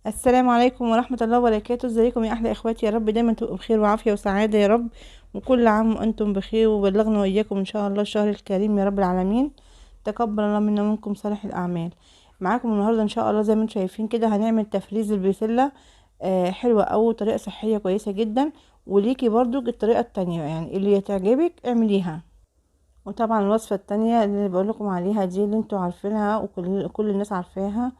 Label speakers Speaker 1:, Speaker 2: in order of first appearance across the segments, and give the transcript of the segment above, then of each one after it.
Speaker 1: السلام عليكم ورحمة الله وبركاته. ازيكم يا احلى اخواتي؟ يا رب دايما تبقوا بخير وعافية وسعادة يا رب، وكل عام وانتم بخير، وبلغنا واياكم ان شاء الله الشهر الكريم يا رب العالمين. تقبل الله منا ومنكم صالح الاعمال. معاكم النهارده ان شاء الله زي ما انتم شايفين كده هنعمل تفريز البسلة. حلوة او طريقة صحية كويسة جدا، وليكي برضو الطريقة التانية يعني اللي تعجبك اعمليها. وطبعا الوصفة التانية اللي بقول لكم عليها دي اللي انتوا عارفينها وكل الناس عارفاها،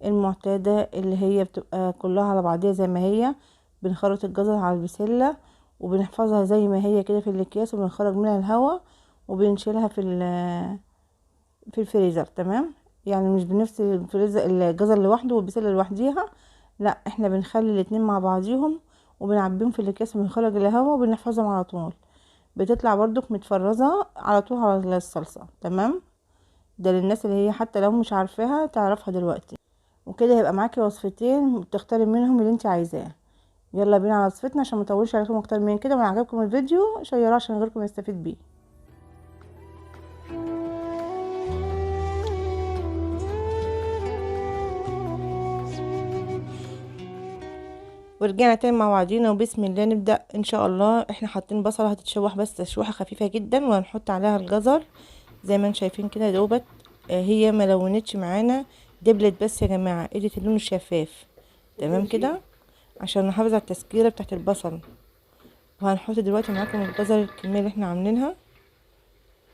Speaker 1: المعتادة اللي هي بتبقى كلها على بعضيها زي ما هي. بنخرط الجزر على البسلة وبنحفظها زي ما هي كده في الاكياس، وبنخرج منها الهواء وبنشيلها في الفريزر. تمام؟ يعني مش بنفصل الفريزر الجزر لوحده والبسلة لوحديها، لا احنا بنخلي الاتنين مع بعضيهم وبنعبيهم في الاكياس وبنخرج الهواء وبنحفظهم على طول. بتطلع برضك متفرزة على طول على الصلصة. تمام؟ ده للناس اللي هي حتى لو مش عارفاها تعرفها دلوقتي. وكده يبقى معاكي وصفتين تختاري منهم اللي انت عايزاه. يلا بينا على وصفتنا عشان ما اطولش عليكم اكتر من كده. ولو عجبكم الفيديو شيروه عشان غيركم يستفيد بيه. ورجعنا تاني مع بعضينا وبسم الله نبدأ ان شاء الله. احنا حاطين بصلة هتتشوح بس تشويحة خفيفة جدا، وهنحط عليها الجزر زي ما انتم شايفين كده دوبت. هي ما لونتش معانا، دبلت بس يا جماعة، ادت اللون الشفاف. تمام كده عشان نحافظ على التسكيرة بتاعت البصل. وهنحط دلوقتي معاكم الجزر الكمية اللي احنا عاملينها،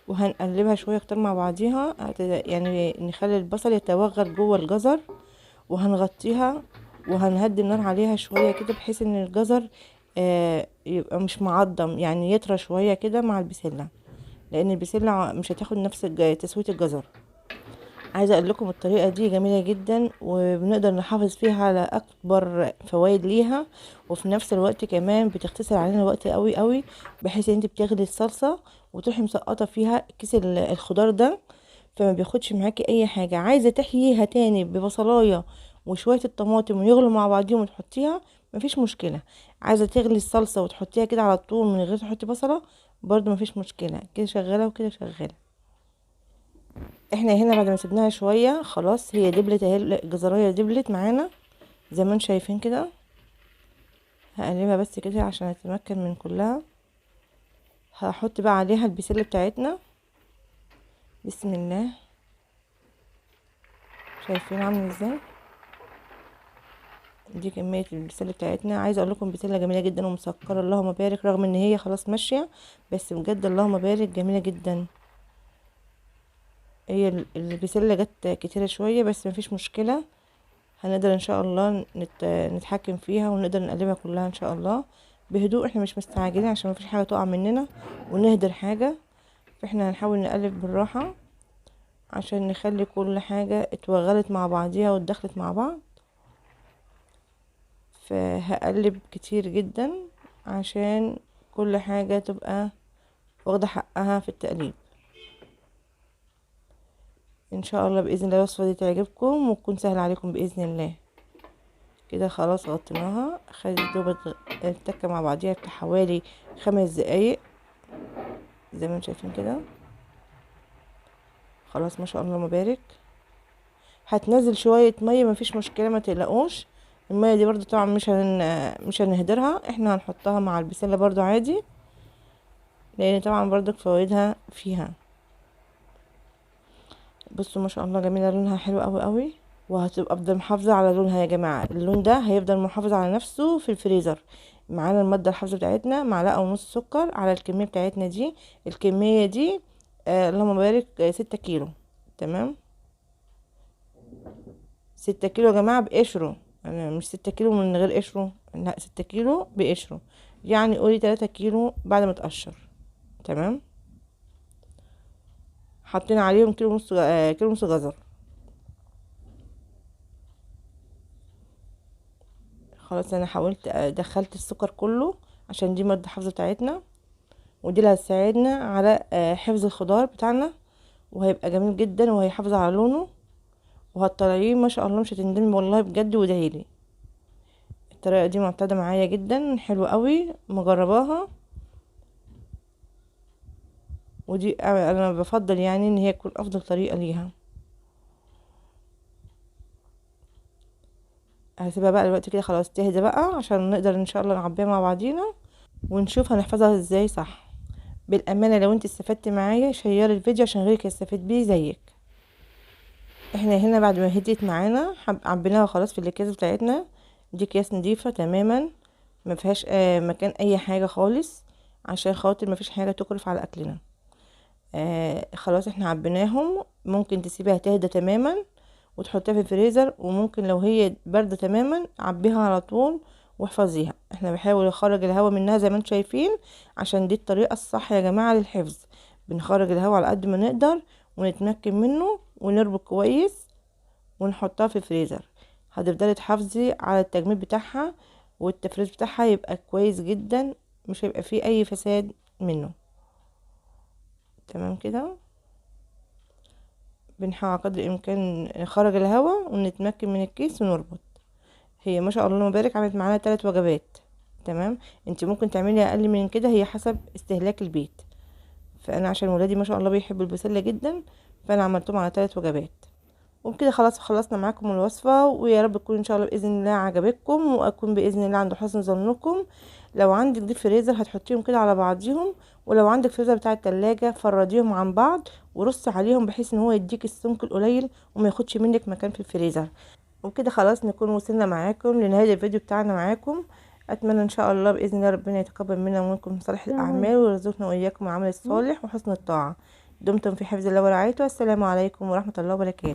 Speaker 1: وهنقلبها شوية كتير مع بعضيها يعني نخلي البصل يتوغل جوه الجزر. وهنغطيها وهنهدي النار عليها شوية كده بحيث ان الجزر يبقى مش معضم، يعني يطرى شوية كده مع البسلة، لان البسلة مش هتاخد نفس تسوية الجزر. عايزه اقول لكم الطريقه دي جميله جدا، وبنقدر نحافظ فيها على اكبر فوائد ليها، وفي نفس الوقت كمان بتختصر علينا وقت قوي قوي، بحيث ان انت بتاخدي الصلصه وتروحي مسقطه فيها كيس الخضار ده، فما بياخدش معاكي اي حاجه. عايزه تحييها تاني ببصلايه وشويه الطماطم ويغلوا مع بعضيهم وتحطيها، مفيش مشكله. عايزه تغلي الصلصه وتحطيها كده على طول من غير تحطي بصله، برضو مفيش مشكله. كده شغاله وكده شغاله. احنا هنا بعد ما سيبناها شويه خلاص هي دبلت اهي، الجزريه دبلت معانا زي ما انتم شايفين كده. هقلبها بس كده عشان اتمكن من كلها. هحط بقى عليها البسله بتاعتنا. بسم الله. شايفين عامله ازاي؟ دي كميه البسله بتاعتنا. عايزه اقول لكم بسله جميله جدا ومسكره اللهم بارك، رغم ان هي خلاص ماشيه، بس بجد اللهم بارك جميله جدا. هي البسله جت كتيره شويه بس مفيش مشكله، هنقدر ان شاء الله نتحكم فيها ونقدر نقلبها كلها ان شاء الله بهدوء. احنا مش مستعجلين عشان مفيش حاجه تقع مننا ونهدر حاجه، فاحنا هنحاول نقلب بالراحه عشان نخلي كل حاجه اتوغلت مع بعضيها واتدخلت مع بعض. فهقلب كتير جدا عشان كل حاجه تبقى واخده حقها في التقليب. ان شاء الله باذن الله الوصفه دي تعجبكم وتكون سهله عليكم باذن الله. كده خلاص غطيناها، خدت دوبة التكة مع بعضيها بتاع حوالي 5 دقايق زي ما انتم شايفين كده. خلاص ما شاء الله مبارك. هتنزل شوية مية مفيش مشكلة، ما تقلقوش. المية دي برضو طبعا مش هنهدرها، احنا هنحطها مع البسلة برضو عادي، لان طبعا برضو فوائدها فيها. بصوا ما شاء الله جميلة، لونها حلو قوي قوي، وهتبقى افضل محافظة على لونها يا جماعة. اللون ده هيفضل محافظ على نفسه في الفريزر. معانا المادة الحافظة بتاعتنا معلقة ونص سكر على الكمية بتاعتنا دي. الكمية دي اللهم بارك 6 كيلو. تمام؟ 6 كيلو يا جماعة بقشره، انا مش 6 كيلو من غير قشره، لا 6 كيلو بقشره، يعني قولي 3 كيلو بعد ما تقشر. تمام؟ حطينا عليهم كيلو ونص كيلو ونص جزر. خلاص انا حاولت دخلت السكر كله عشان دي مادة حافظة بتاعتنا، ودي اللي هتساعدنا على حفظ الخضار بتاعنا، وهيبقى جميل جدا وهيحافظ على لونه، وهتطلعيه ما شاء الله مش هتندمي والله بجد وادعيلي. الطريقه دي معتاده معايا جدا، حلوه قوي مجرباها، ودي انا بفضل يعني ان هي تكون افضل طريقه ليها. هسيبها بقى دلوقتي كده خلاص تهدى بقى عشان نقدر ان شاء الله نعبيها مع بعضينا ونشوف هنحفظها ازاي صح. بالامانه لو انت استفدت معايا شيري الفيديو عشان غيرك يستفيد بيه زيك. احنا هنا بعد ما هديت معانا عبيناها خلاص في الاكياس بتاعتنا. دي اكياس نضيفه تماما، ما فيهاش مكان اي حاجه خالص، عشان خاطر ما فيش حاجه تكرف على اكلنا. خلاص احنا عبيناهم. ممكن تسيبها تهدى تماما وتحطيها في الفريزر، وممكن لو هي باردة تماما عبيها على طول واحفظيها. احنا بنحاول نخرج الهواء منها زي ما انتم شايفين، عشان دي الطريقة الصح يا جماعة للحفظ. بنخرج الهواء على قد ما نقدر ونتمكن منه ونربط كويس ونحطها في الفريزر. هتفضلي تحافظي على التجميد بتاعها والتفريز بتاعها يبقى كويس جدا، مش هيبقى فيه اي فساد منه. تمام كده. بنحاول قدر الامكان نخرج الهواء ونتمكن من الكيس ونربط. هي ما شاء الله اللهم بارك عملت معانا 3 وجبات. تمام. انت ممكن تعملي اقل من كده، هي حسب استهلاك البيت. فانا عشان ولادي ما شاء الله بيحبوا البسله جدا، فانا عملتهم على 3 وجبات. وبكده خلاص خلصنا معاكم الوصفه، ويا رب تكون ان شاء الله باذن الله عجبتكم، واكون باذن الله عند حسن ظنكم. لو عندك ديب فريزر هتحطيهم كده على بعضيهم، ولو عندك فريزر بتاع التلاجة فرديهم عن بعض ورص عليهم بحيث ان هو يديك السمك القليل وما ياخدش منك مكان في الفريزر. وبكده خلاص نكون وصلنا معاكم لنهاية الفيديو بتاعنا معاكم. اتمنى ان شاء الله باذن الله ربنا يتقبل منا ومنكم صالح الاعمال ويرزقنا واياكم العمل الصالح وحسن الطاعه. دمتم في حفظ الله ورعايته. والسلام عليكم ورحمه الله وبركاته.